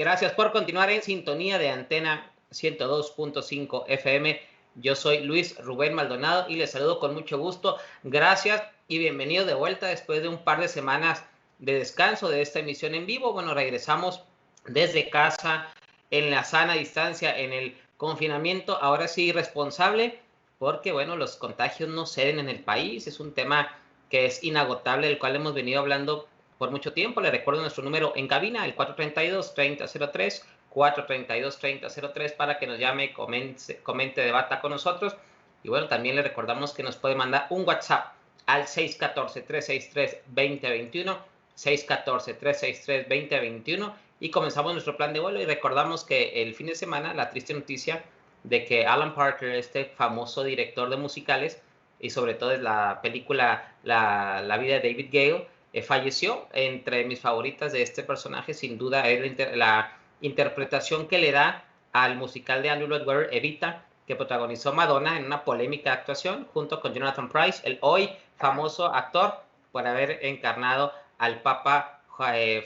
Gracias por continuar en sintonía de Antena 102.5 FM. Yo soy Luis Rubén Maldonado y les saludo con mucho gusto. Gracias y bienvenido de vuelta después de un par de semanas de descanso de esta emisión en vivo. Bueno, regresamos desde casa en la sana distancia, en el confinamiento, ahora sí responsable, porque bueno, los contagios no ceden en el país. Es un tema que es inagotable, del cual hemos venido hablando por mucho tiempo. Le recuerdo nuestro número en cabina, el 432-3003, 432-3003, para que nos llame, comente, debata con nosotros. Y bueno, también le recordamos que nos puede mandar un WhatsApp al 614-363-2021, 614-363-2021, y comenzamos nuestro plan de vuelo. Y recordamos que el fin de semana, la triste noticia de que Alan Parker, este famoso director de musicales, y sobre todo es la película La vida de David Gale, falleció. Entre mis favoritas de este personaje, sin duda, es la interpretación que le da al musical de Andrew Lloyd Webber, Evita, que protagonizó Madonna en una polémica actuación junto con Jonathan Pryce, el hoy famoso actor por haber encarnado al Papa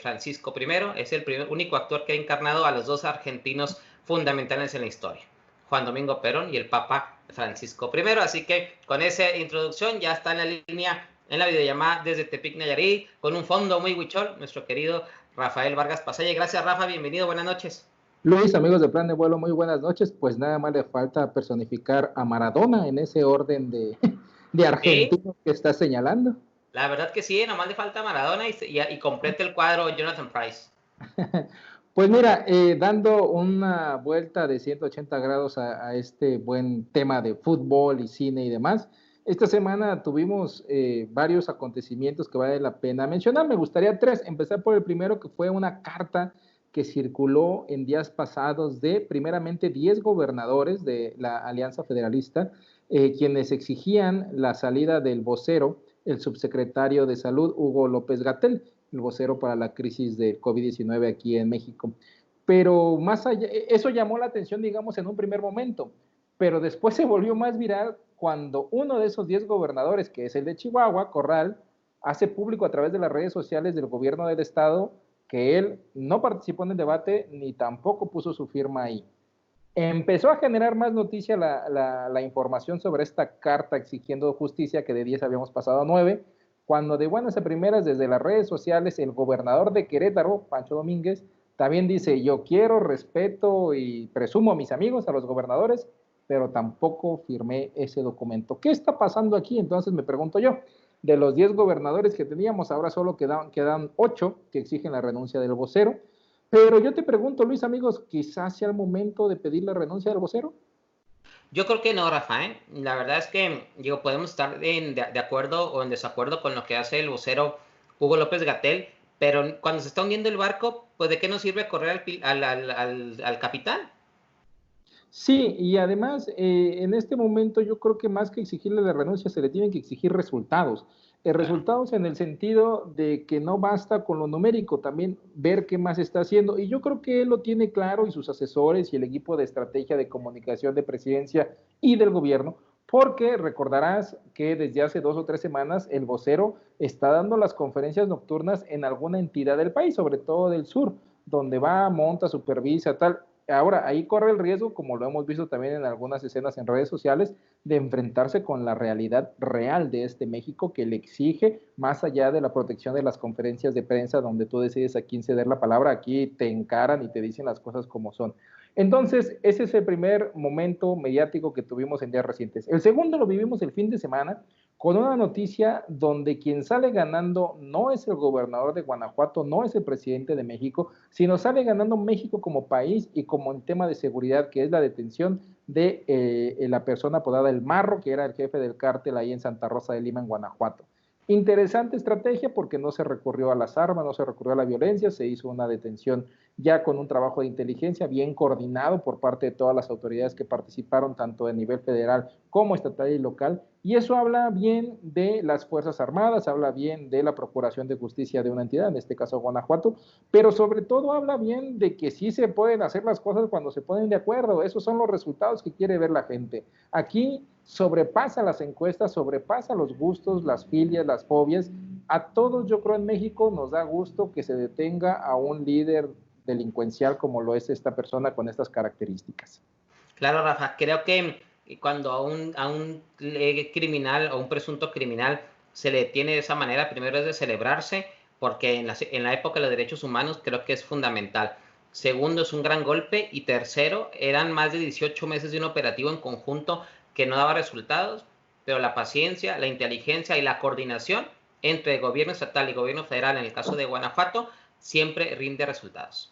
Francisco I. Es el único actor que ha encarnado a los dos argentinos fundamentales en la historia, Juan Domingo Perón y el Papa Francisco I. Así que con esa introducción ya está en la línea, en la videollamada desde Tepic, Nayarit, con un fondo muy huichol, nuestro querido Rafael Vargas Pasalle. Gracias, Rafa, bienvenido, buenas noches. Luis, amigos de Plan de Vuelo, muy buenas noches. Pues nada más le falta personificar a Maradona en ese orden de argentino que está señalando. La verdad que sí, nomás le falta Maradona y completa el cuadro Jonathan Pryce. Pues mira, dando una vuelta de 180 grados a este buen tema de fútbol y cine y demás, esta semana tuvimos varios acontecimientos que vale la pena mencionar. Me gustaría tres. Empezar por el primero, que fue una carta que circuló en días pasados de primeramente 10 gobernadores de la Alianza Federalista, quienes exigían la salida del vocero, el subsecretario de Salud, Hugo López-Gatell, el vocero para la crisis del COVID-19 aquí en México. Pero más allá, eso llamó la atención, digamos, en un primer momento, pero después se volvió más viral cuando uno de esos 10 gobernadores, que es el de Chihuahua, Corral, hace público a través de las redes sociales del gobierno del estado que él no participó en el debate ni tampoco puso su firma ahí. Empezó a generar más noticia la información sobre esta carta exigiendo justicia, que de 10 habíamos pasado a 9, cuando de buenas a primeras desde las redes sociales el gobernador de Querétaro, Pancho Domínguez, también dice: yo quiero, respeto y presumo a mis amigos, a los gobernadores, pero tampoco firmé ese documento. ¿Qué está pasando aquí? Entonces me pregunto yo. De los 10 gobernadores que teníamos, ahora solo quedan 8 que exigen la renuncia del vocero. Pero yo te pregunto, Luis, amigos, ¿quizás sea el momento de pedir la renuncia del vocero? Yo creo que no, Rafa, ¿eh? La verdad es que, digo, podemos estar de acuerdo o en desacuerdo con lo que hace el vocero Hugo López-Gatell, pero cuando se está hundiendo el barco, pues ¿de qué nos sirve correr al capitán? Sí, y además, en este momento yo creo que más que exigirle la renuncia, se le tienen que exigir resultados. Resultados en el sentido de que no basta con lo numérico, también ver qué más está haciendo. Y yo creo que él lo tiene claro, y sus asesores y el equipo de estrategia de comunicación de presidencia y del gobierno, porque recordarás que desde hace 2 o 3 semanas el vocero está dando las conferencias nocturnas en alguna entidad del país, sobre todo del sur, donde va, monta, supervisa, tal. Ahora, ahí corre el riesgo, como lo hemos visto también en algunas escenas en redes sociales, de enfrentarse con la realidad real de este México, que le exige, más allá de la protección de las conferencias de prensa, donde tú decides a quién ceder la palabra, aquí te encaran y te dicen las cosas como son. Entonces, ese es el primer momento mediático que tuvimos en días recientes. El segundo lo vivimos el fin de semana, con una noticia donde quien sale ganando no es el gobernador de Guanajuato, no es el presidente de México, sino sale ganando México como país y como en tema de seguridad, que es la detención de la persona apodada El Marro, que era el jefe del cártel ahí en Santa Rosa de Lima, en Guanajuato. Interesante estrategia, porque no se recurrió a las armas, no se recurrió a la violencia, se hizo una detención ya con un trabajo de inteligencia bien coordinado por parte de todas las autoridades que participaron, tanto a nivel federal como estatal y local, y eso habla bien de las Fuerzas Armadas, habla bien de la Procuración de Justicia de una entidad, en este caso Guanajuato, pero sobre todo habla bien de que sí se pueden hacer las cosas cuando se ponen de acuerdo. Esos son los resultados que quiere ver la gente. Aquí sobrepasa las encuestas, sobrepasa los gustos, las filias, las fobias. A todos, yo creo, en México nos da gusto que se detenga a un líder delincuencial como lo es esta persona con estas características. Claro, Rafa, creo que cuando a un criminal o un presunto criminal se le detiene de esa manera, primero es de celebrarse, porque en la época de los derechos humanos creo que es fundamental. Segundo, es un gran golpe. Y tercero, eran más de 18 meses de un operativo en conjunto que no daba resultados, pero la paciencia, la inteligencia y la coordinación entre gobierno estatal y gobierno federal, en el caso de Guanajuato, siempre rinde resultados.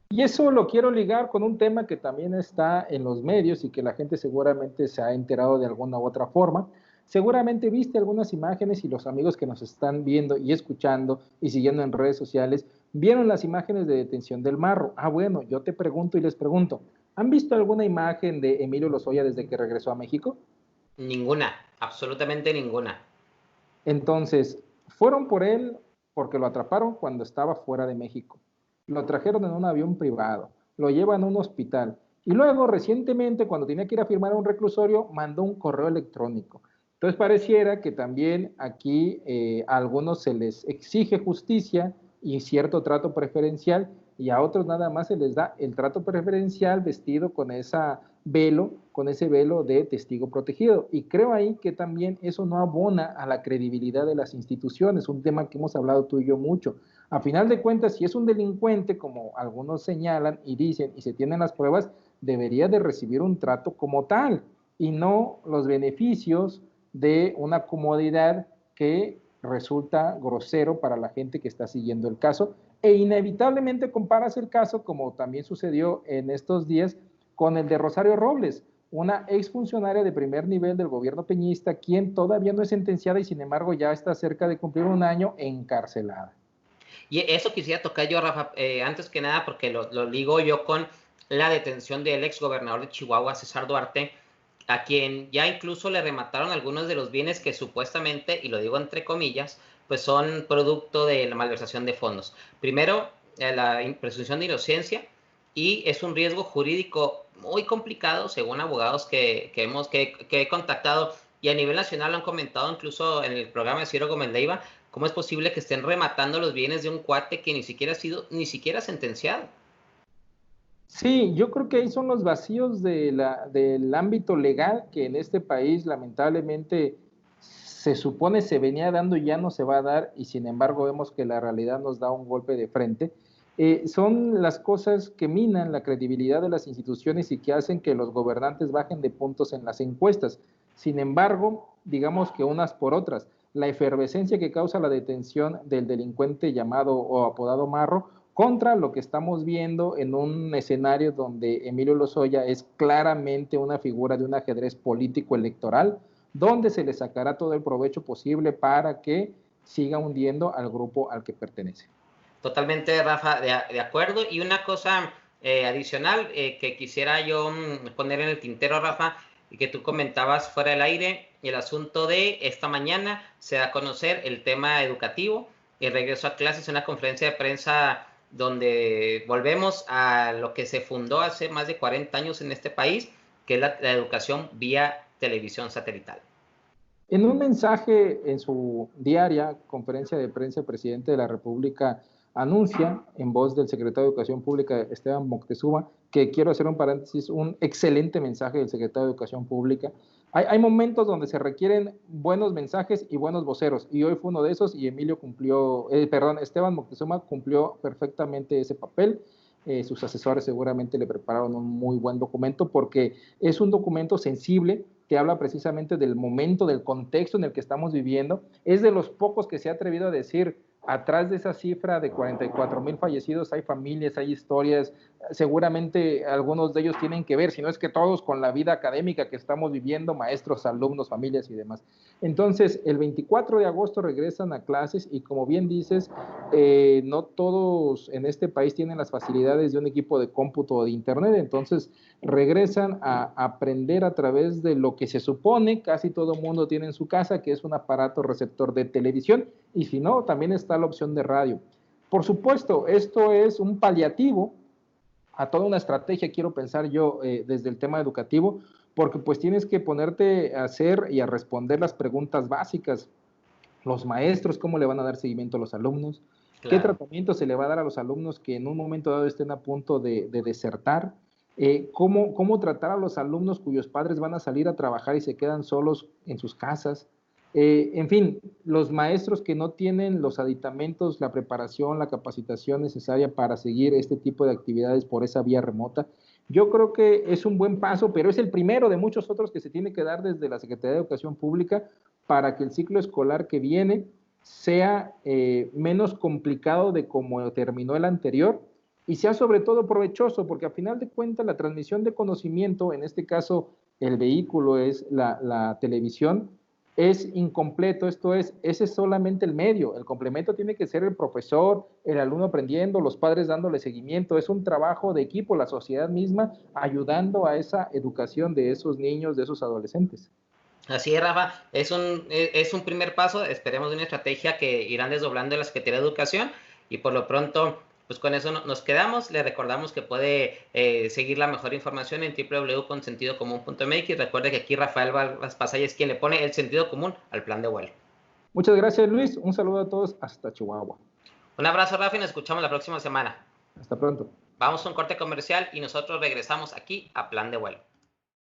Y eso lo quiero ligar con un tema que también está en los medios y que la gente seguramente se ha enterado de alguna u otra forma. Seguramente viste algunas imágenes y los amigos que nos están viendo y escuchando y siguiendo en redes sociales vieron las imágenes de detención del Marro. Ah, bueno, yo te pregunto y les pregunto, ¿han visto alguna imagen de Emilio Lozoya desde que regresó a México? Ninguna, absolutamente ninguna. Entonces, fueron por él porque lo atraparon cuando estaba fuera de México. Lo trajeron en un avión privado, lo llevan a un hospital y luego recientemente cuando tenía que ir a firmar un reclusorio mandó un correo electrónico. Entonces pareciera que también aquí a algunos se les exige justicia y cierto trato preferencial y a otros nada más se les da el trato preferencial vestido con ese velo de testigo protegido. Y creo ahí que también eso no abona a la credibilidad de las instituciones, un tema que hemos hablado tú y yo mucho. A final de cuentas, si es un delincuente, como algunos señalan y dicen, y se tienen las pruebas, debería de recibir un trato como tal, y no los beneficios de una comodidad que resulta grosero para la gente que está siguiendo el caso, e inevitablemente comparas el caso, como también sucedió en estos días, con el de Rosario Robles, una exfuncionaria de primer nivel del gobierno peñista, quien todavía no es sentenciada y sin embargo ya está cerca de cumplir un año encarcelada. Y eso quisiera tocar yo, Rafa, antes que nada, porque lo ligo yo con la detención del ex gobernador de Chihuahua, César Duarte, a quien ya incluso le remataron algunos de los bienes que supuestamente, y lo digo entre comillas, pues son producto de la malversación de fondos. Primero, la presunción de inocencia, y es un riesgo jurídico muy complicado, según abogados que he contactado, y a nivel nacional lo han comentado incluso en el programa de Ciro Gómez Leiva, cómo es posible que estén rematando los bienes de un cuate que ni siquiera ha sido ni siquiera sentenciado. Sí, yo creo que ahí son los vacíos del ámbito legal que en este país lamentablemente se supone se venía dando y ya no se va a dar, y sin embargo vemos que la realidad nos da un golpe de frente. Son las cosas que minan la credibilidad de las instituciones y que hacen que los gobernantes bajen de puntos en las encuestas. Sin embargo, digamos que unas por otras, la efervescencia que causa la detención del delincuente llamado o apodado Marro contra lo que estamos viendo en un escenario donde Emilio Lozoya es claramente una figura de un ajedrez político electoral, donde se le sacará todo el provecho posible para que siga hundiendo al grupo al que pertenece. Totalmente, Rafa, de acuerdo. Y una cosa adicional que quisiera yo poner en el tintero, Rafa, y que tú comentabas fuera del aire, el asunto de esta mañana se da a conocer el tema educativo, el regreso a clases, una conferencia de prensa donde volvemos a lo que se fundó hace más de 40 años en este país, que es la educación vía televisión satelital. En un mensaje en su diaria conferencia de prensa, el presidente de la República anuncia, en voz del secretario de Educación Pública, Esteban Moctezuma, que quiero hacer un paréntesis, un excelente mensaje del secretario de Educación Pública. Hay momentos donde se requieren buenos mensajes y buenos voceros, y hoy fue uno de esos, y Esteban Moctezuma cumplió perfectamente ese papel. Sus asesores seguramente le prepararon un muy buen documento porque es un documento sensible que habla precisamente del momento, del contexto en el que estamos viviendo. Es de los pocos que se ha atrevido a decir, atrás de esa cifra de 44,000 fallecidos hay familias, hay historias, seguramente algunos de ellos tienen que ver, si no es que todos, con la vida académica que estamos viviendo, maestros, alumnos, familias y demás. Entonces, el 24 de agosto regresan a clases y como bien dices, no todos en este país tienen las facilidades de un equipo de cómputo o de internet, entonces regresan a aprender a través de lo que se supone casi todo mundo tiene en su casa, que es un aparato receptor de televisión, y si no, también está la opción de radio. Por supuesto, esto es un paliativo a toda una estrategia, quiero pensar yo, desde el tema educativo, porque pues tienes que ponerte a hacer y a responder las preguntas básicas. Los maestros, ¿cómo le van a dar seguimiento a los alumnos? qué Claro. tratamiento se le va a dar a los alumnos que en un momento dado estén a punto de desertar, cómo tratar a los alumnos cuyos padres van a salir a trabajar y se quedan solos en sus casas. En fin, los maestros que no tienen los aditamentos, la preparación, la capacitación necesaria para seguir este tipo de actividades por esa vía remota. Yo creo que es un buen paso, pero es el primero de muchos otros que se tiene que dar desde la Secretaría de Educación Pública para que el ciclo escolar que viene sea menos complicado de como terminó el anterior y sea sobre todo provechoso, porque a final de cuentas la transmisión de conocimiento, en este caso el vehículo es la televisión, es incompleto, esto es, ese es solamente el medio, el complemento tiene que ser el profesor, el alumno aprendiendo, los padres dándole seguimiento, es un trabajo de equipo, la sociedad misma ayudando a esa educación de esos niños, de esos adolescentes. Así es, Rafa, es un primer paso, esperemos de una estrategia que irán desdoblando en la Secretaría de Educación y por lo pronto, pues con eso nos quedamos. Le recordamos que puede seguir la mejor información en www.consentidocomún.mx. Recuerde que aquí Rafael Vargas Pasaya es quien le pone el sentido común al plan de vuelo. Muchas gracias, Luis. Un saludo a todos hasta Chihuahua. Un abrazo, Rafa, y nos escuchamos la próxima semana. Hasta pronto. Vamos a un corte comercial y nosotros regresamos aquí a Plan de Vuelo.